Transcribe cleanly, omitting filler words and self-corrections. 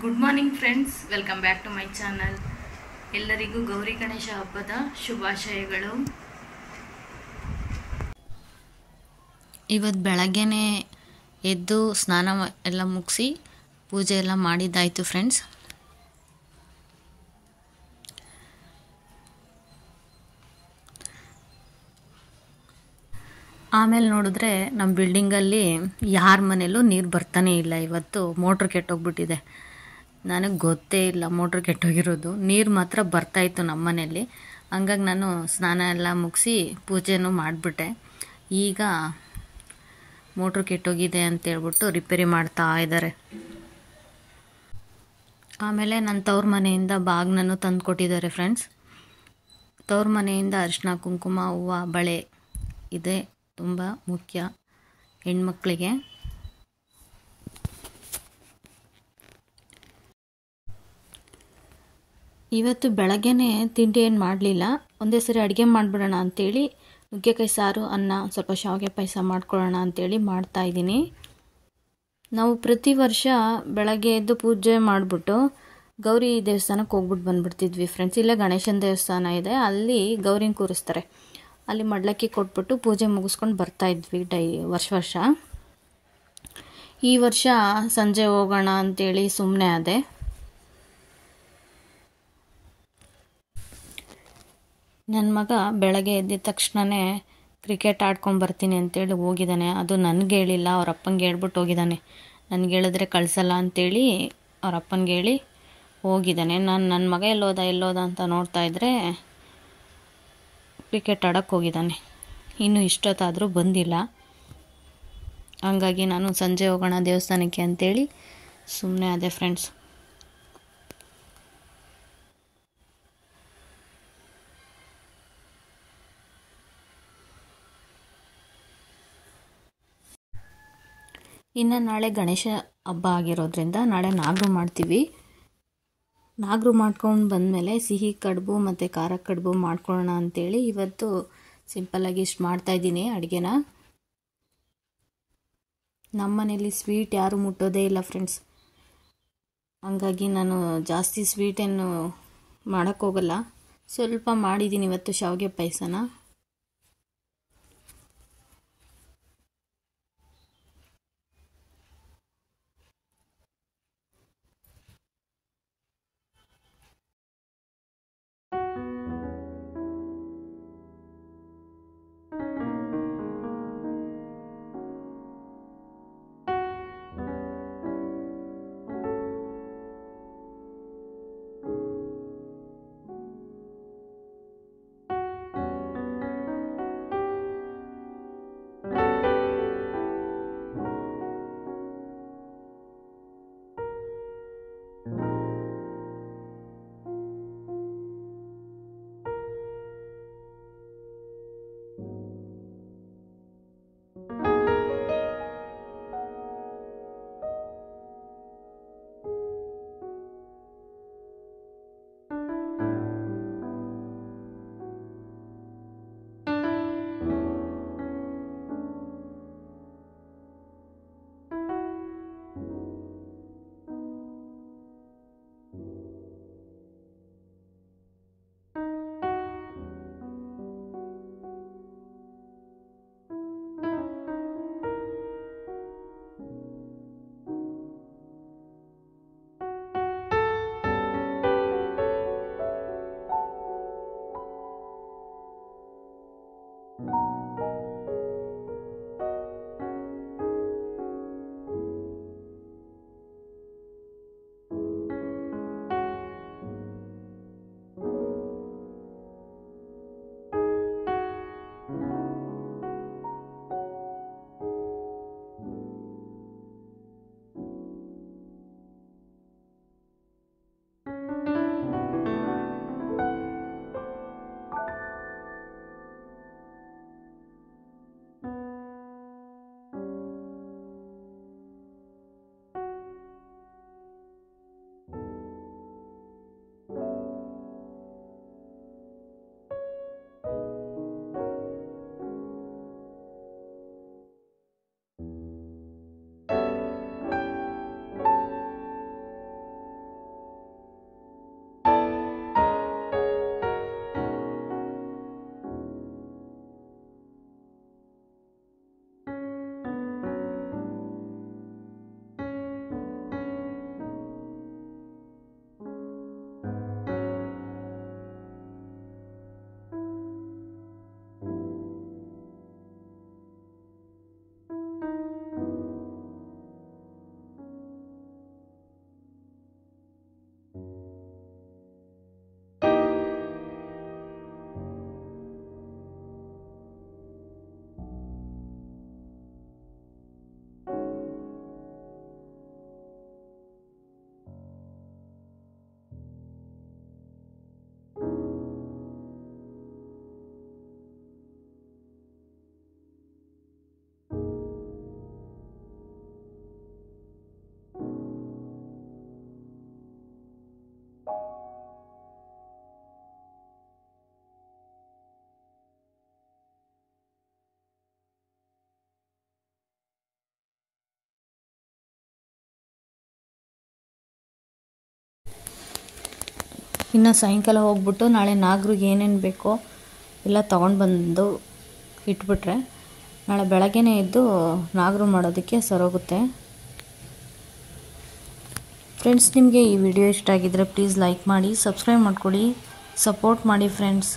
Good morning friends, welcome back to my channel. ಎಲ್ಲರಿಗೂ ಗೌರಿ ಗಣೇಶ ಹಬ್ಬದ ಶುಭಾಶಯಗಳು. ಇವತ್ತು ಬೆಳಗ್ಗೆನೇ ಎದ್ದು ಸ್ನಾನ ಎಲ್ಲ ಮುಗಿಸಿ ಪೂಜೆ ಎಲ್ಲ ಮಾಡಿದ್ದಾಯಿತು ಫ್ರೆಂಡ್ಸ್. ಆಮೇಲೆ ನೋಡಿದ್ರೆ ನಮ್ಮ ಬಿಲ್ಡಿಂಗಲ್ಲಿ ಯಾರ ಮನೇಲೂ ನೀರು ಬರ್ತಾನೆ ಇಲ್ಲ. ಇವತ್ತು ಮೋಟ್ರ್ ಕೆಟ್ಟೋಗ್ಬಿಟ್ಟಿದೆ. ನನಗೆ ಗೊತ್ತೇ ಇಲ್ಲ ಮೋಟ್ರ್ ಕೆಟ್ಟೋಗಿರೋದು. ನೀರು ಮಾತ್ರ ಬರ್ತಾಯಿತ್ತು ನಮ್ಮ ಮನೆಯಲ್ಲಿ. ಹಂಗಾಗಿ ನಾನು ಸ್ನಾನ ಎಲ್ಲ ಮುಗಿಸಿ ಪೂಜೆನೂ ಮಾಡಿಬಿಟ್ಟೆ. ಈಗ ಮೋಟ್ರ್ ಕೆಟ್ಟೋಗಿದೆ ಅಂತೇಳ್ಬಿಟ್ಟು ರಿಪೇರಿ ಮಾಡ್ತಾ ಇದ್ದಾರೆ. ಆಮೇಲೆ ನನ್ನ ತವ್ರ ಮನೆಯಿಂದ ಬಾಗ್ನನ್ನು ತಂದು ಕೊಟ್ಟಿದ್ದಾರೆ ಫ್ರೆಂಡ್ಸ್. ತವ್ರ ಮನೆಯಿಂದ ಅರಿಶಿನ ಕುಂಕುಮ ಹೂವು ಬಳೆ ಇದೆ ತುಂಬ ಮುಖ್ಯ ಹೆಣ್ಮಕ್ಳಿಗೆ. ಇವತ್ತು ಬೆಳಗ್ಗೆನೇ ತಿಂಡಿ ಏನು ಮಾಡಲಿಲ್ಲ. ಒಂದೇ ಸರಿ ಅಡುಗೆ ಮಾಡಿಬಿಡೋಣ ಅಂಥೇಳಿ ನುಗ್ಗೆಕಾಯಿ ಸಾರು, ಅನ್ನ, ಸ್ವಲ್ಪ ಶಾವಿಗೆ ಪಾಯಸ ಮಾಡ್ಕೊಳ್ಳೋಣ ಅಂಥೇಳಿ ಮಾಡ್ತಾಯಿದ್ದೀನಿ. ನಾವು ಪ್ರತಿ ವರ್ಷ ಬೆಳಗ್ಗೆ ಎದ್ದು ಪೂಜೆ ಮಾಡಿಬಿಟ್ಟು ಗೌರಿ ದೇವಸ್ಥಾನಕ್ಕೆ ಹೋಗ್ಬಿಟ್ಟು ಬಂದುಬಿಡ್ತಿದ್ವಿ ಫ್ರೆಂಡ್ಸ್. ಇಲ್ಲೇ ಗಣೇಶನ ದೇವಸ್ಥಾನ ಇದೆ, ಅಲ್ಲಿ ಗೌರಿನ ಕೂರಿಸ್ತಾರೆ. ಅಲ್ಲಿ ಮಡ್ಲಕ್ಕಿ ಕೊಟ್ಬಿಟ್ಟು ಪೂಜೆ ಮುಗಿಸ್ಕೊಂಡು ಬರ್ತಾಯಿದ್ವಿ ವರ್ಷ. ಈ ವರ್ಷ ಸಂಜೆ ಹೋಗೋಣ ಅಂಥೇಳಿ ಸುಮ್ಮನೆ ಆದೆ. ನನ್ನ ಮಗ ಬೆಳಗ್ಗೆ ಎದ್ದಿದ ತಕ್ಷಣವೇ ಕ್ರಿಕೆಟ್ ಆಡ್ಕೊಂಡು ಬರ್ತೀನಿ ಅಂತೇಳಿ ಹೋಗಿದ್ದಾನೆ. ಅದು ನನಗೆ ಹೇಳಿಲ್ಲ, ಅವ್ರ ಅಪ್ಪನಿಗೆ ಹೇಳ್ಬಿಟ್ಟು ಹೋಗಿದ್ದಾನೆ. ನನಗೆ ಹೇಳಿದ್ರೆ ಕಳಿಸಲ್ಲ ಅಂಥೇಳಿ ಅವ್ರ ಅಪ್ಪನಿಗೆ ಹೇಳಿ ಹೋಗಿದ್ದಾನೆ. ನನ್ನ ಮಗ ಎಲ್ಲೋದ ಅಂತ ನೋಡ್ತಾ ಇದ್ದರೆ ಕ್ರಿಕೆಟ್ ಆಡೋಕ್ಕೆ ಹೋಗಿದ್ದಾನೆ. ಇನ್ನೂ ಇಷ್ಟೊತ್ತಾದರೂ ಬಂದಿಲ್ಲ. ಹಂಗಾಗಿ ನಾನು ಸಂಜೆ ಹೋಗೋಣ ದೇವಸ್ಥಾನಕ್ಕೆ ಅಂಥೇಳಿ ಸುಮ್ಮನೆ ಆದೆ ಫ್ರೆಂಡ್ಸ್. ಇನ್ನು ನಾಳೆ ಗಣೇಶ ಹಬ್ಬ ಆಗಿರೋದ್ರಿಂದ ನಾಳೆ ನಾಗರು ಮಾಡ್ತೀವಿ. ನಾಗರು ಮಾಡ್ಕೊಂಡು ಬಂದಮೇಲೆ ಸಿಹಿ ಕಡುಬು ಮತ್ತು ಖಾರ ಕಡುಬು ಮಾಡ್ಕೊಳ್ಳೋಣ ಅಂಥೇಳಿ ಇವತ್ತು ಸಿಂಪಲ್ಲಾಗಿ ಇಷ್ಟು ಮಾಡ್ತಾಯಿದ್ದೀನಿ ಅಡುಗೆನ. ನಮ್ಮ ಮನೇಲಿ ಸ್ವೀಟ್ ಯಾರೂ ಮುಟ್ಟೋದೇ ಇಲ್ಲ ಫ್ರೆಂಡ್ಸ್. ಹಂಗಾಗಿ ನಾನು ಜಾಸ್ತಿ ಸ್ವೀಟೇನು ಮಾಡೋಕ್ಕೋಗಲ್ಲ. ಸ್ವಲ್ಪ ಮಾಡಿದ್ದೀನಿ ಇವತ್ತು ಶಾವಿಗೆ ಪಾಯಸನ. ಇನ್ನು ಸಾಯಂಕಾಲ ಹೋಗ್ಬಿಟ್ಟು ನಾಳೆ ನಾಗರಿಗೆ ಏನೇನು ಬೇಕೋ ಎಲ್ಲ ತೊಗೊಂಡು ಬಂದು ಇಟ್ಬಿಟ್ರೆ ನಾಳೆ ಬೆಳಗ್ಗೆನೇ ಎದ್ದು ನಾಗರು ಮಾಡೋದಕ್ಕೆ ಸರೋಗುತ್ತೆ. ಫ್ರೆಂಡ್ಸ್, ನಿಮಗೆ ಈ ವಿಡಿಯೋ ಇಷ್ಟ ಆಗಿದ್ದರೆ ಪ್ಲೀಸ್ ಲೈಕ್ ಮಾಡಿ, ಸಬ್ಸ್ಕ್ರೈಬ್ ಮಾಡ್ಕೊಳ್ಳಿ, ಸಪೋರ್ಟ್ ಮಾಡಿ ಫ್ರೆಂಡ್ಸ್.